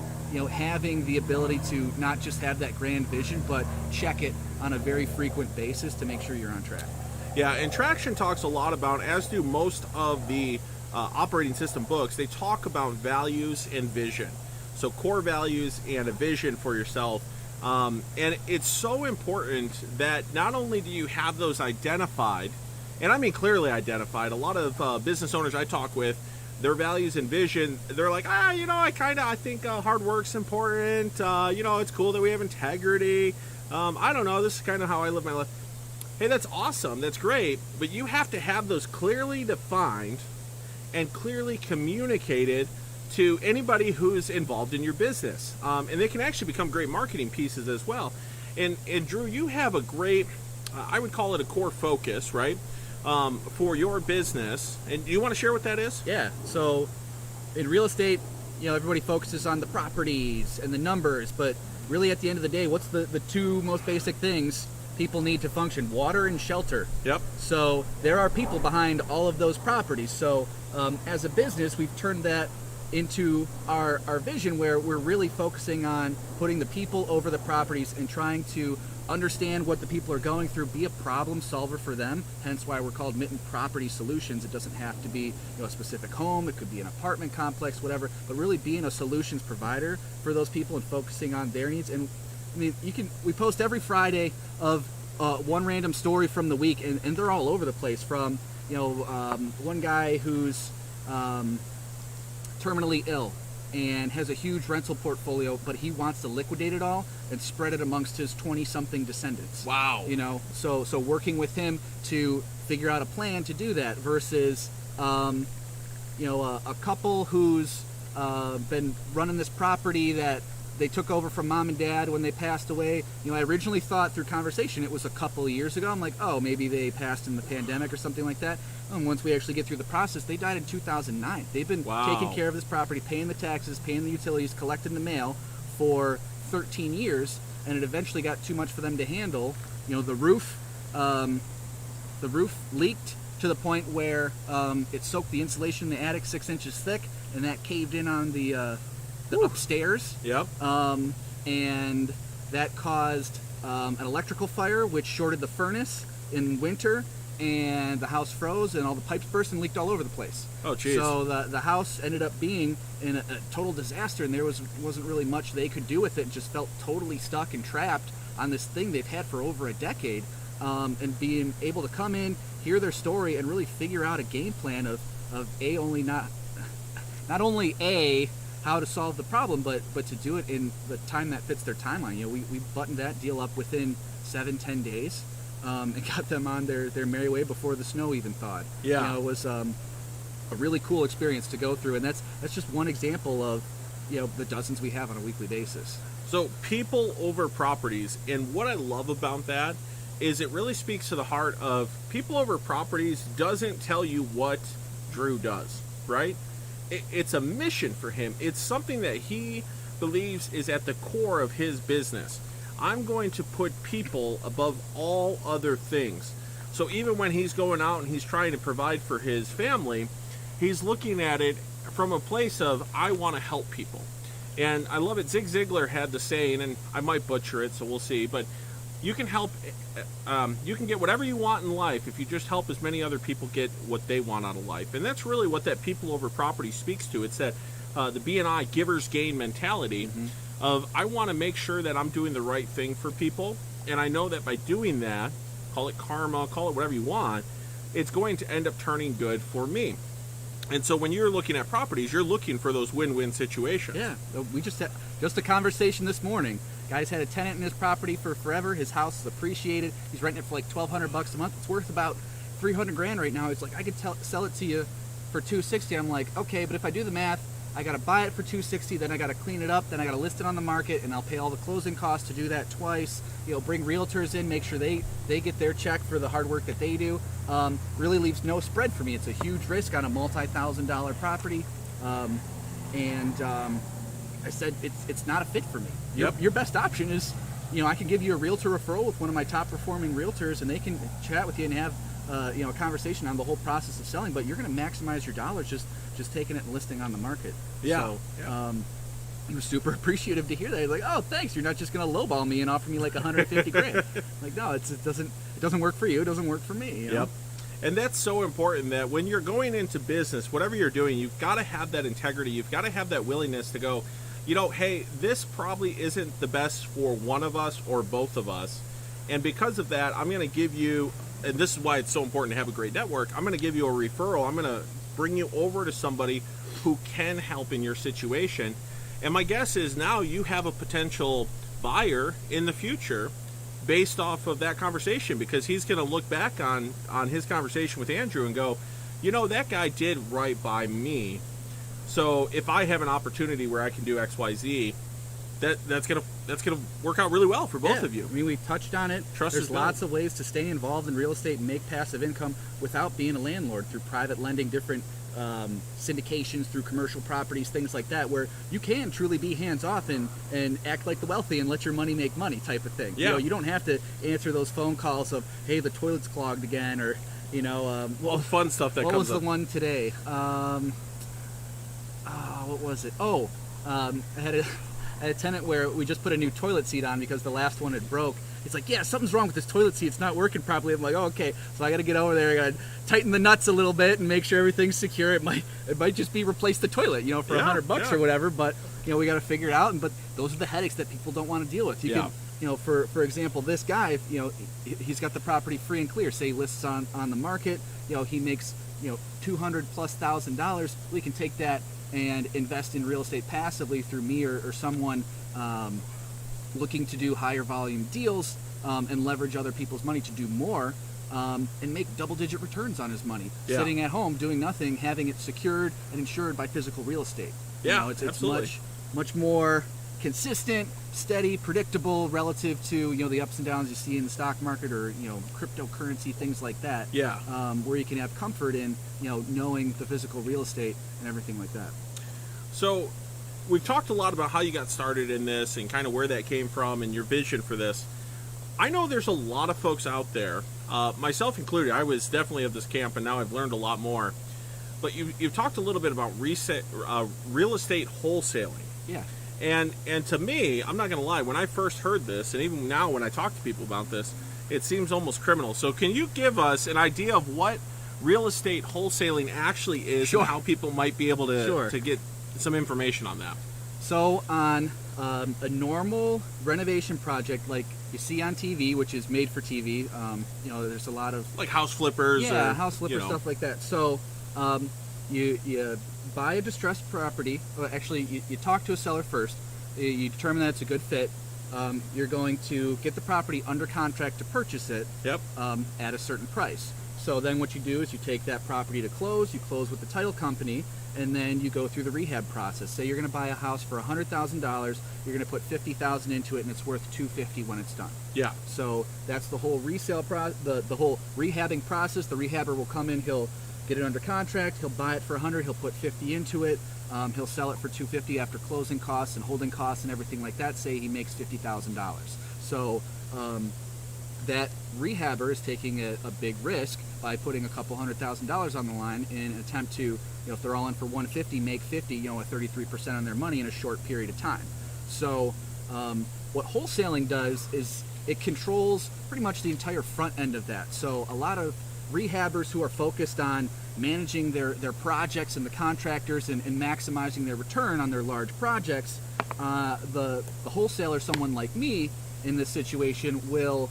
having the ability to not just have that grand vision, but check it on a very frequent basis to make sure you're on track. Yeah, and Traction talks a lot about, as do most of the operating system books, they talk about values and vision. So core values and a vision for yourself. And it's so important that not only do you have those identified, and I mean clearly identified, a lot of business owners I talk with, their values and vision, they're like, I think hard work's important. It's cool that we have integrity. I don't know, this is kind of how I live my life. Hey, that's awesome. That's great. But you have to have those clearly defined and clearly communicated to anybody who's involved in your business. And they can actually become great marketing pieces as well. And Drew, you have a great, I would call it a core focus, right, for your business. And do you want to share what that is? Yeah. So in real estate, everybody focuses on the properties and the numbers, but really at the end of the day, what's the two most basic things people need to function? Water and shelter. Yep. So there are people behind all of those properties. So as a business, we've turned that into our vision, where we're really focusing on putting the people over the properties and trying to understand what the people are going through, be a problem solver for them, hence why we're called Mitten Property Solutions. It doesn't have to be a specific home, it could be an apartment complex, whatever, but really being a solutions provider for those people and focusing on their needs. And I mean, we post every Friday of one random story from the week, and they're all over the place, from one guy who's terminally ill and has a huge rental portfolio, but he wants to liquidate it all and spread it amongst his 20-something descendants. Wow. So working with him to figure out a plan to do that, versus a couple who's been running this property that they took over from mom and dad when they passed away. I originally thought through conversation it was a couple of years ago. I'm like, oh, maybe they passed in the pandemic or something like that. And once we actually get through the process, they died in 2009. They've been taking care of this property, paying the taxes, paying the utilities, collecting the mail for 13 years, and it eventually got too much for them to handle. The roof leaked to the point where it soaked the insulation in the attic 6 inches thick, and that caved in on the upstairs. Yep. And that caused an electrical fire, which shorted the furnace in winter, and the house froze, and all the pipes burst and leaked all over the place. Oh, jeez. So the house ended up being in a total disaster, and there wasn't really much they could do with it. Just felt totally stuck and trapped on this thing they've had for over a decade. And being able to come in, hear their story, and really figure out a game plan of not only how to solve the problem, but to do it in the time that fits their timeline. We buttoned that deal up within 7-10 days, and got them on their merry way before the snow even thawed. Yeah. It was a really cool experience to go through, and that's just one example of the dozens we have on a weekly basis. So people over properties, and what I love about that is it really speaks to the heart of people over properties. Doesn't tell you what Drew does, right? It's a mission for him. It's something that he believes is at the core of his business. I'm going to put people above all other things. So even when he's going out and he's trying to provide for his family, he's looking at it from a place of, I want to help people. And I love it. Zig Ziglar had the saying, and I might butcher it, so we'll see, but you can help, you can get whatever you want in life if you just help as many other people get what they want out of life. And that's really what that people over property speaks to. It's that the B&I givers gain mentality of, I want to make sure that I'm doing the right thing for people. And I know that by doing that, call it karma, call it whatever you want, it's going to end up turning good for me. And so when you're looking at properties, you're looking for those win-win situations. Yeah, we just had a conversation this morning. Guy's had a tenant in his property for forever. His house is appreciated. He's renting it for like $1,200 a month. It's worth about $300,000 right now. He's like, I could sell it to you for $260. I'm like, okay, but if I do the math, I got to buy it for $260, then I got to clean it up, then I got to list it on the market, and I'll pay all the closing costs to do that twice. Bring realtors in, make sure they get their check for the hard work that they do. Really leaves no spread for me. It's a huge risk on a multi-$1,000 property, and I said it's not a fit for me. Yep. Your best option is, I can give you a realtor referral with one of my top performing realtors, and they can chat with you and have a conversation on the whole process of selling. But you're going to maximize your dollars just taking it and listing on the market. Yeah. So, he was super appreciative to hear that. He's like, "Oh, thanks. You're not just going to lowball me and offer me like $150,000." Like, no, it doesn't work for you. It doesn't work for me. Yep. And that's so important, that when you're going into business, whatever you're doing, you've got to have that integrity. You've got to have that willingness to go, hey, this probably isn't the best for one of us or both of us. And because of that, I'm going to give you and this is why it's so important to have a great network, I'm going to give you a referral. I'm going to bring you over to somebody who can help in your situation. And my guess is now you have a potential buyer in the future based off of that conversation, because he's going to look back on his conversation with Andrew and go, you know, that guy did right by me. So if I have an opportunity where I can do XYZ, that's gonna work out really well for both of you. I mean, we touched on it. There's lots of ways to stay involved in real estate and make passive income without being a landlord, through private lending, different syndications, through commercial properties, things like that, where you can truly be hands-off and act like the wealthy and let your money make money type of thing. Yeah. You don't have to answer those phone calls of, hey, the toilet's clogged again, or, well, fun stuff that comes up. What was the one today? What was it? I had a tenant where we just put a new toilet seat on because the last one had broke. He's like, yeah, something's wrong with this toilet seat. It's not working properly. I'm like, oh, okay. So I got to get over there. I got to tighten the nuts a little bit and make sure everything's secure. It might just be replace the toilet, for $100 or whatever. But we got to figure it out. But those are the headaches that people don't want to deal with. You can, for example, this guy, he's got the property free and clear. Say he lists on the market. He makes $200,000+. We can take that and invest in real estate passively through me or someone looking to do higher volume deals and leverage other people's money to do more and make double-digit returns on his money. Sitting at home, doing nothing, having it secured and insured by physical real estate. It's absolutely. much more consistent, steady, predictable relative to the ups and downs you see in the stock market or cryptocurrency, things like that. Where you can have comfort in knowing the physical real estate and everything like that. So we've talked a lot about how you got started in this and kind of where that came from and your vision for this. I know there's a lot of folks out there, myself included. I was definitely of this camp, and now I've learned a lot more. But you've talked a little bit about real estate wholesaling. Yeah. And to me, I'm not going to lie, when I first heard this, and even now when I talk to people about this, it seems almost criminal. So can you give us an idea of what real estate wholesaling actually is and how people might be able to get some information on that? So on a normal renovation project like you see on TV, which is made for TV, there's a lot of... Like house flippers? House flippers, stuff like that. So you buy a distressed property. Well, actually, you talk to a seller first. You determine that it's a good fit. You're going to get the property under contract to purchase it at a certain price. So then what you do is you take that property to close. You close with the title company, and then you go through the rehab process. Say you're going to buy a house for $100,000. You're going to put $50,000 into it, and it's worth $250,000 when it's done. Yeah. So that's the whole resale the whole rehabbing process. The rehabber will come in. He'll get it under contract. He'll buy it for $100,000. He'll put $50,000 into it. He'll sell it for $250,000 after closing costs and holding costs and everything like that. Say he makes $50,000. So that rehabber is taking a big risk by putting a couple $100,000 on the line in an attempt to, if they're all in for $150,000, make $50,000, at 33% on their money in a short period of time. So what wholesaling does is it controls pretty much the entire front end of that. So a lot of rehabbers who are focused on managing their projects and the contractors and maximizing their return on their large projects, the wholesaler, someone like me in this situation, will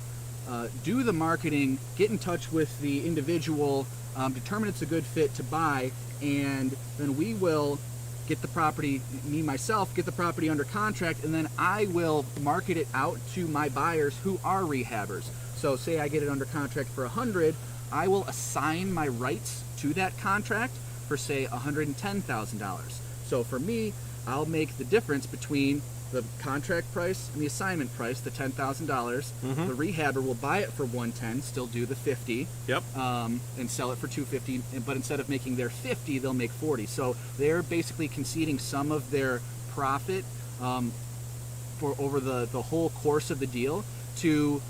do the marketing, get in touch with the individual, determine it's a good fit to buy, and then we will get the property, myself, get the property under contract, and then I will market it out to my buyers who are rehabbers. So say I get it under contract for $100,000, I will assign my rights to that contract for, say, $110,000. So for me, I'll make the difference between the contract price and the assignment price, the $10,000. Mm-hmm. The rehabber will buy it for $110,000, still do the $50,000, and sell it for $250,000. But instead of making their $50,000, they'll make $40,000. So they're basically conceding some of their profit for over the whole course of the deal to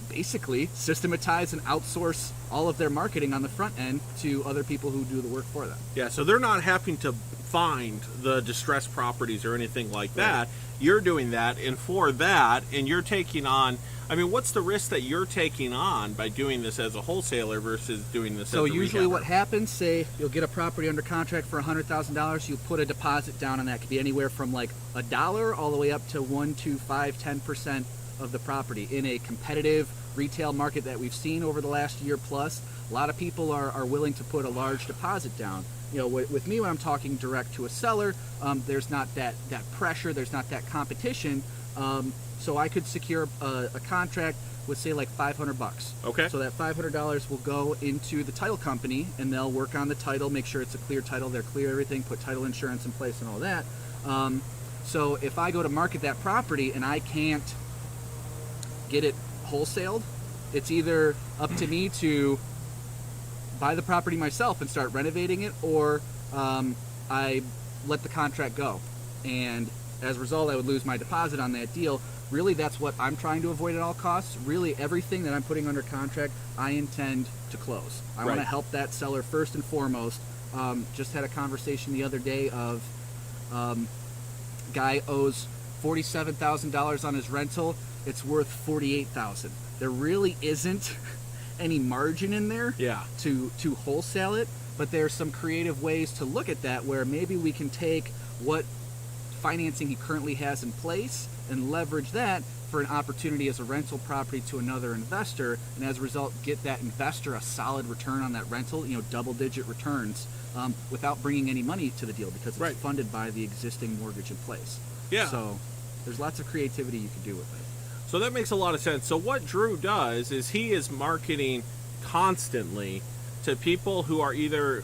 basically systematize and outsource all of their marketing on the front end to other people who do the work for them. Yeah, so they're not having to find the distressed properties or anything like that. Right. You're doing that, and for that, and you're taking on, what's the risk that you're taking on by doing this as a wholesaler versus doing this as a rehabber? So usually what happens, say you'll get a property under contract for $100,000, you put a deposit down on that. It could be anywhere from like $1 all the way up to 1 to 5, 10% of the property. In a competitive retail market that we've seen over the last year plus, a lot of people are willing to put a large deposit down. You know, with me, when I'm talking direct to a seller, there's not that pressure, there's not that competition. So I could secure a contract with, say, like $500. Okay. So that $500 will go into the title company, and they'll work on the title, make sure it's a clear title, they're clear everything, put title insurance in place and all that. So if I go to market that property and I can't get it wholesaled, it's either up to me to buy the property myself and start renovating it, or I let the contract go. And as a result, I would lose my deposit on that deal. Really, that's what I'm trying to avoid at all costs. Really, everything that I'm putting under contract, I intend to close. I want to help that seller first and foremost. Just had a conversation the other day of guy owes $47,000 on his rental. It's worth $48,000. There really isn't any margin in there to wholesale it, but there's some creative ways to look at that where maybe we can take what financing he currently has in place and leverage that for an opportunity as a rental property to another investor, and as a result get that investor a solid return on that rental, double-digit returns, without bringing any money to the deal because it's funded by the existing mortgage in place. Yeah. So there's lots of creativity you can do with it. So that makes a lot of sense. So what Drew does is he is marketing constantly to people who are either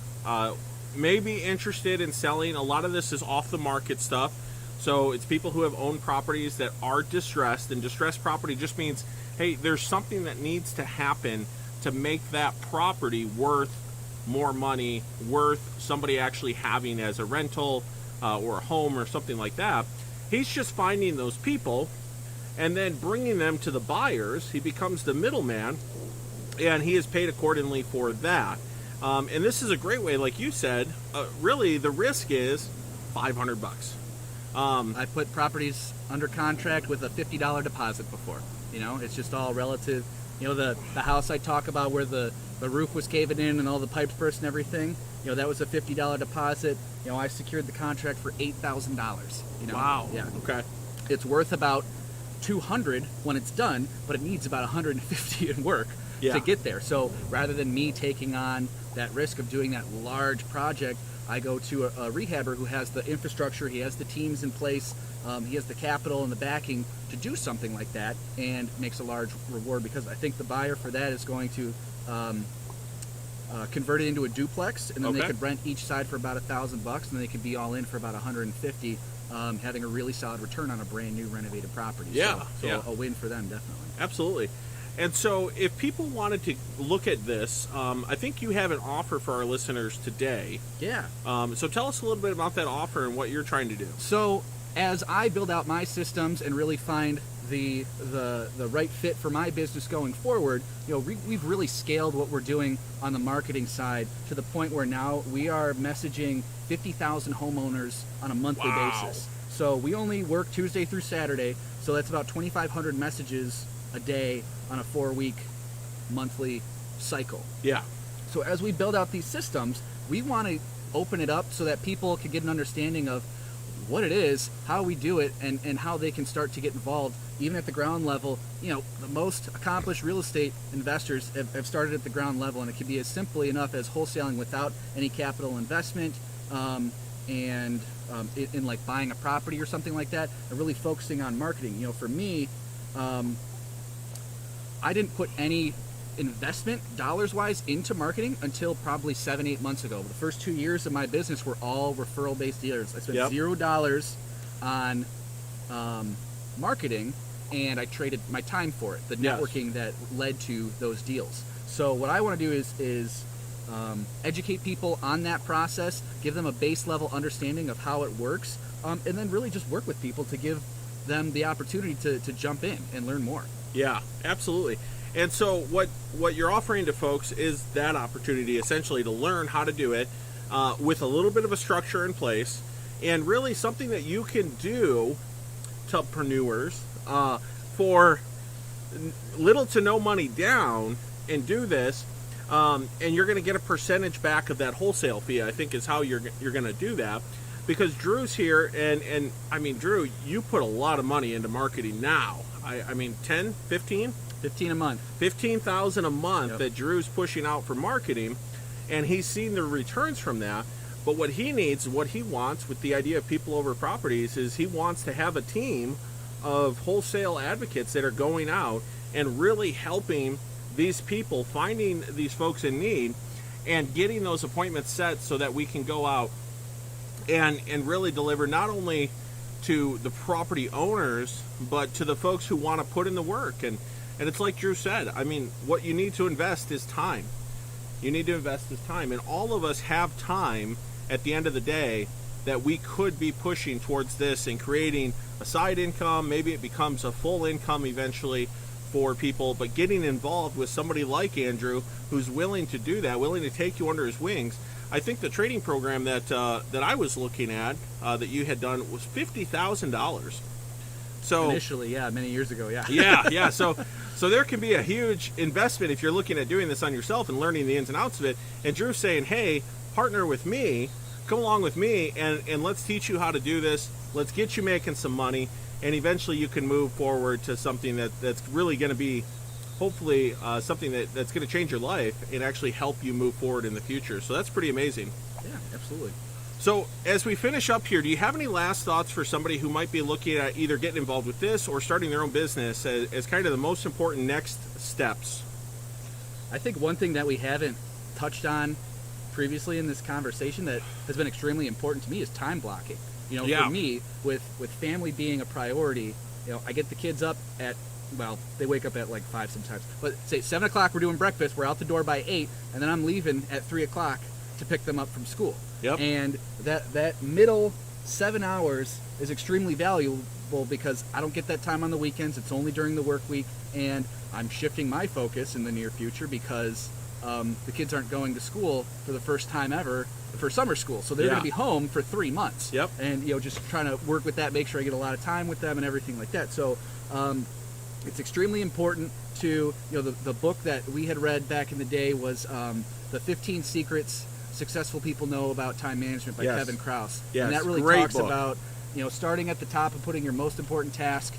maybe interested in selling. A lot of this is off the market stuff. So it's people who have owned properties that are distressed, and distressed property just means, hey, there's something that needs to happen to make that property worth more money, worth somebody actually having as a rental or a home or something like that. He's just finding those people and then bringing them to the buyers. He becomes the middleman, and he is paid accordingly for that. And this is a great way, like you said. Really, the risk is $500. I put properties under contract with a $50 deposit before. It's just all relative. The house I talk about where the roof was caving in and all the pipes burst and everything, that was a $50 deposit. I secured the contract for $8,000. Wow. Yeah. Okay. It's worth about $200 when it's done, but it needs about $150 in work to get there. So rather than me taking on that risk of doing that large project, I go to a rehabber who has the infrastructure, he has the teams in place, he has the capital and the backing to do something like that, and makes a large reward because I think the buyer for that is going to convert it into a duplex, and then they could rent each side for about $1,000, and then they could be all in for about $150, having a really solid return on a brand new renovated property. So a win for them, definitely. Absolutely. And so if people wanted to look at this, I think you have an offer for our listeners today. Yeah. So tell us a little bit about that offer and what you're trying to do. So as I build out my systems and really find the right fit for my business going forward, we've really scaled what we're doing on the marketing side to the point where now we are messaging 50,000 homeowners on a monthly basis. So we only work Tuesday through Saturday, so that's about 2,500 messages a day on a 4-week monthly cycle. Yeah. So as we build out these systems, we want to open it up so that people can get an understanding of what it is, how we do it, and how they can start to get involved even at the ground level. The most accomplished real estate investors have started at the ground level, and it can be as simply enough as wholesaling without any capital investment, and in like buying a property or something like that, and really focusing on marketing. For me, I didn't put any investment dollars-wise into marketing until probably 7-8 months ago. The first 2 years of my business were all referral-based dealers. I spent $0 on marketing, and I traded my time for it, the networking that led to those deals. So what I want to do is educate people on that process, give them a base-level understanding of how it works, and then really just work with people to give them the opportunity to jump in and learn more. Yeah, absolutely. And so what you're offering to folks is that opportunity essentially to learn how to do it with a little bit of a structure in place, and really something that you can do to entrepreneurs for little to no money down and do this, and you're going to get a percentage back of that wholesale fee, I think is how you're going to do that. because Drew's here, and I mean, Drew, you put a lot of money into marketing now. I mean, 10, 15? 15 a month. 15,000 a month Yep. that Drew's pushing out for marketing, and he's seen the returns from that. But what he needs, what he wants with the idea of people over properties, is he wants to have a team of wholesale advocates that are going out and really helping these people, finding these folks in need and getting those appointments set so that we can go out and really deliver not only to the property owners, but to the folks who want to put in the work. And it's like Drew said, I mean, what you need to invest is time. You need to invest this time. And all of us have time at the end of the day that we could be pushing towards this and creating a side income. Maybe it becomes a full income eventually for people, but getting involved with somebody like Andrew who's willing to do that, willing to take you under his wings. I think the trading program that I was looking at that you had done was $50,000. So Initially, yeah, many years ago, yeah. yeah. So there can be a huge investment if you're looking at doing this on yourself and learning the ins and outs of it. And Drew's saying, hey, partner with me, come along with me, and let's teach you how to do this. Let's get you making some money, and eventually you can move forward to something that's really going to be, hopefully, something that's going to change your life and actually help you move forward in the future. So that's pretty amazing. Yeah, absolutely. So as we finish up here, do you have any last thoughts for somebody who might be looking at either getting involved with this or starting their own business as kind of the most important next steps? I think one thing that we haven't touched on previously in this conversation that has been extremely important to me is time blocking. You know, Yeah. for me, with family being a priority, you know, I get the kids up at, well, they wake up at like 5 sometimes, but say 7 o'clock, we're doing breakfast, we're out the door by 8, and then I'm leaving at 3 o'clock to pick them up from school. Yep. And that middle 7 hours is extremely valuable because I don't get that time on the weekends. It's only during the work week, and I'm shifting my focus in the near future because the kids aren't going to school for the first time ever for summer school. So they're Yeah. going to be home for 3 months. Yep. And, you know, just trying to work with that, make sure I get a lot of time with them and everything like that. So it's extremely important to, you know, the book that we had read back in the day was the 15 Secrets Successful People Know About Time Management by Yes. Kevin Krause. Yes, And that really great talks book. about, you know, starting at the top and putting your most important task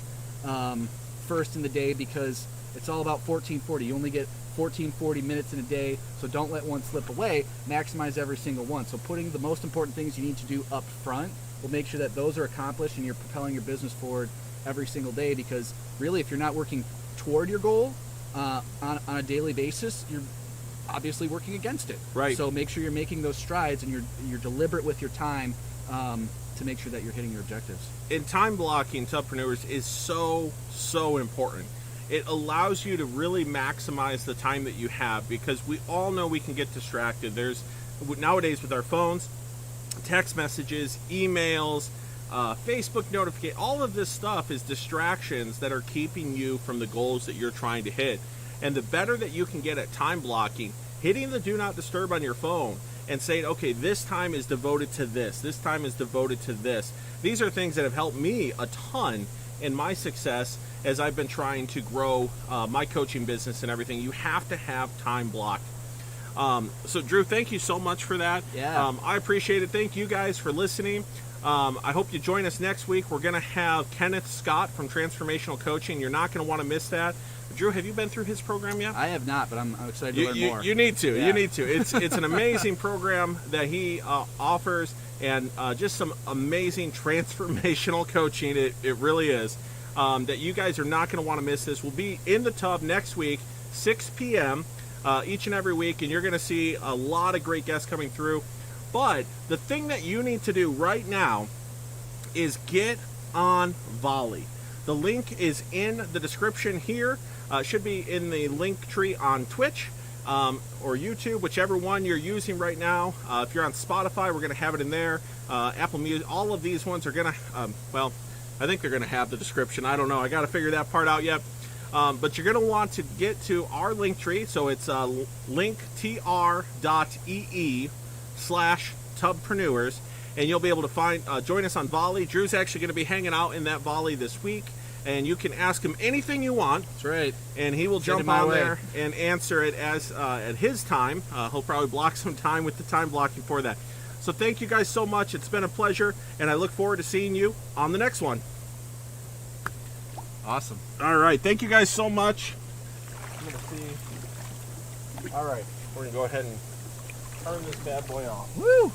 first in the day, because it's all about 1440. You only get 1440 minutes in a day, so don't let one slip away. Maximize every single one. So putting the most important things you need to do up front will make sure that those are accomplished and you're propelling your business forward every single day, because really if you're not working toward your goal on a daily basis, you're obviously working against it. Right. So make sure you're making those strides and you're deliberate with your time to make sure that you're hitting your objectives. And time blocking to entrepreneurs is so important. It allows you to really maximize the time that you have, because we all know we can get distracted. There's nowadays with our phones, text messages, emails, Facebook notification, all of this stuff is distractions that are keeping you from the goals that you're trying to hit. And the better that you can get at time blocking, hitting the do not disturb on your phone and saying, okay, this time is devoted to this time is devoted to this. These are things that have helped me a ton in my success as I've been trying to grow my coaching business and everything. You have to have time blocked. So Drew, thank you so much for that. Yeah. I appreciate it. Thank you guys for listening. I hope you join us next week. We're going to have Kenneth Scott from Transformational Coaching. You're not going to want to miss that. Drew, have you been through his program yet? I have not, but I'm excited to learn more. You need to. Yeah. You need to. It's an amazing program that he offers, and just some amazing transformational coaching. It really is. That you guys are not going to want to miss this. We'll be in the tub next week, 6 p.m. Each and every week, and you're going to see a lot of great guests coming through. But the thing that you need to do right now is get on Volley. The link is in the description here. Should be in the link tree on Twitch or YouTube, whichever one you're using right now. If you're on Spotify, we're going to have it in there. Apple Music, all of these ones are going to, well, I think they're going to have the description. I don't know. I got to figure that part out yet. But you're going to want to get to our link tree. So it's linktr.ee/tubpreneurs. And you'll be able to join us on Volley. Drew's actually going to be hanging out in that Volley this week. And you can ask him anything you want. That's right. And he will jump on there and answer it as at his time. He'll probably block some time with the time blocking for that. So thank you guys so much. It's been a pleasure, and I look forward to seeing you on the next one. Awesome. All right. Thank you guys so much. I'm going to see. All right. We're going to go ahead and turn this bad boy off. Woo!